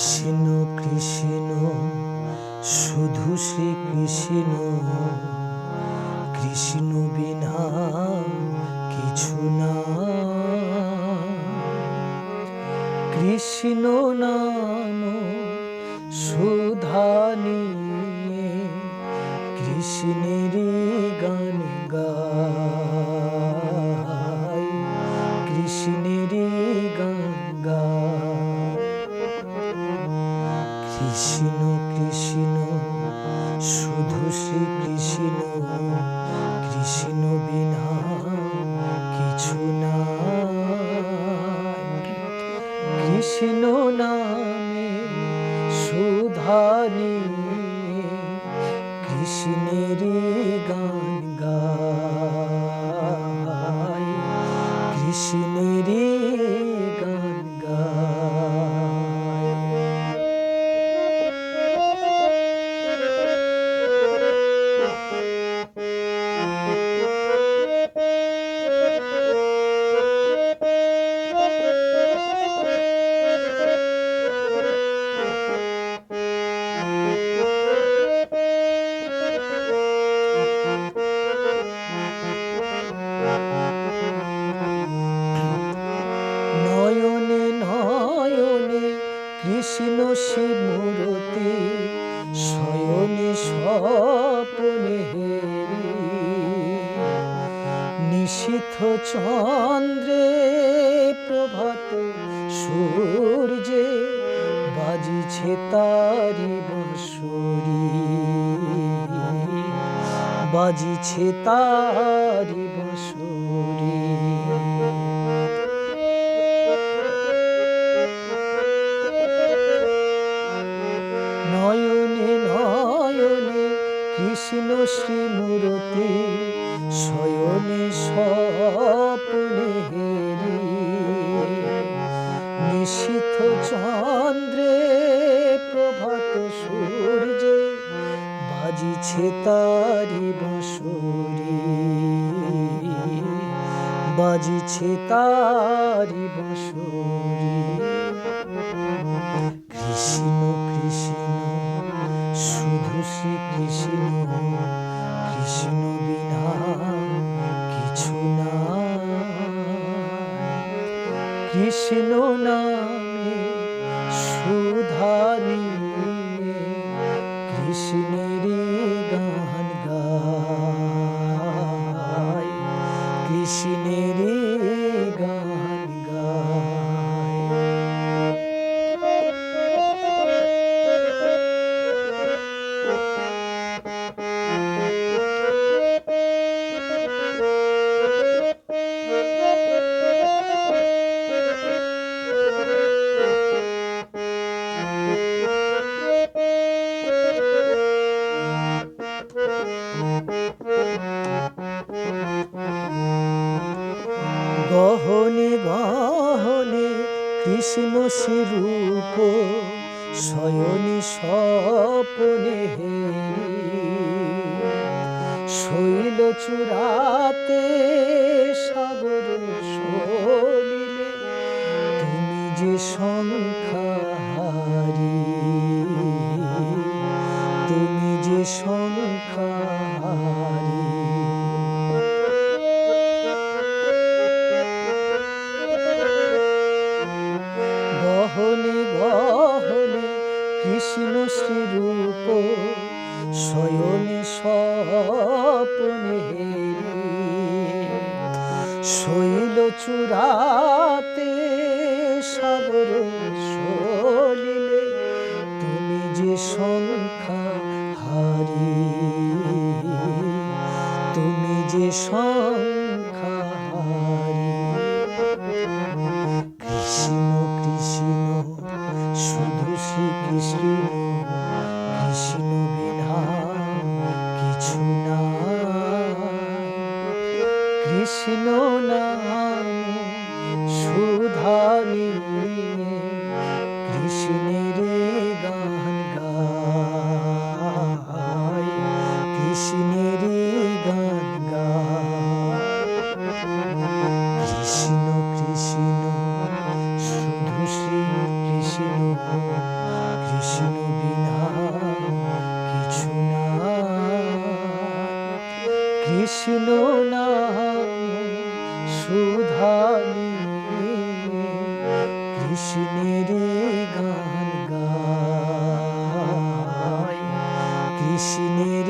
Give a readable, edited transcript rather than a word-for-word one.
কৃষ্ণ কৃষ্ণ শুধু শ্রী কৃষ্ণ, কৃষ্ণ বিনা কিছু না। কৃষ্ণ নাম সুধা নিয়ে কৃষ্ণের গান গাই, কৃষ্ণের গান গাই। কৃষ্ণ কৃষ্ণ শুধু শ্রী কৃষ্ণ, কৃষ্ণ বিনা কিছু না। কৃষ্ণ নামে সুধা নিয়ে কৃষ্ণের গান গাই, কৃষ্ণের গান গাই। নয়নে নয়নে কৃষ্ণ শিমূরতি, শয়নে স্বপনে হেরি। নিশীথ চন্দ্রে প্রভাত সূর্যে বাজিছে তারি বাঁশরি, বাজিছে তারি বাঁশরি। নয়নে নয়নে কৃষ্ণ শ্রীমূরতি, শয়নে স্বপনে হেরি। নিশীথ চন্দ্রে প্রভাত সূর্যে বাজিছে তারি বাঁশরি, বাজিছে তারি বাঁশরি। কৃষ্ণ কৃষ্ণ শুধু শ্রী কৃষ্ণ, কৃষ্ণ বিনা কিছু না। কৃষ্ণ নামে সুধা নিয়ে কৃষ্ণের গান গাই, কৃষ্ণের গান গাই। গহনে গহনে কৃষ্ণ শ্রীরূপ, শয়নে স্বপনে হেরি। শৈল চূড়াতে সাগর সলিলে তুমি যে সংখ্যাহারি, তুমি যে সংখ্যাহারি। গহনে গহনে কৃষ্ণ শ্রীরূপ, শয়নে স্বপনে হেরি। শৈল চূড়াতে সাগর সলিলে তুমি যে সংখ্যাহারি, তুমি যে সংখ্যাহারি। কৃষ্ণ কৃষ্ণ শুধু শ্রী কৃষ্ণ, কৃষ্ণ বিনা কিছু না। কৃষ্ণ নাম সুধা নিয়ে কৃষ্ণের গান গাই, কৃষ্ণের গান গাই। কৃষ্ণ নাম সুধা নিয়ে কৃষ্ণের গান গায়, কৃষ্ণের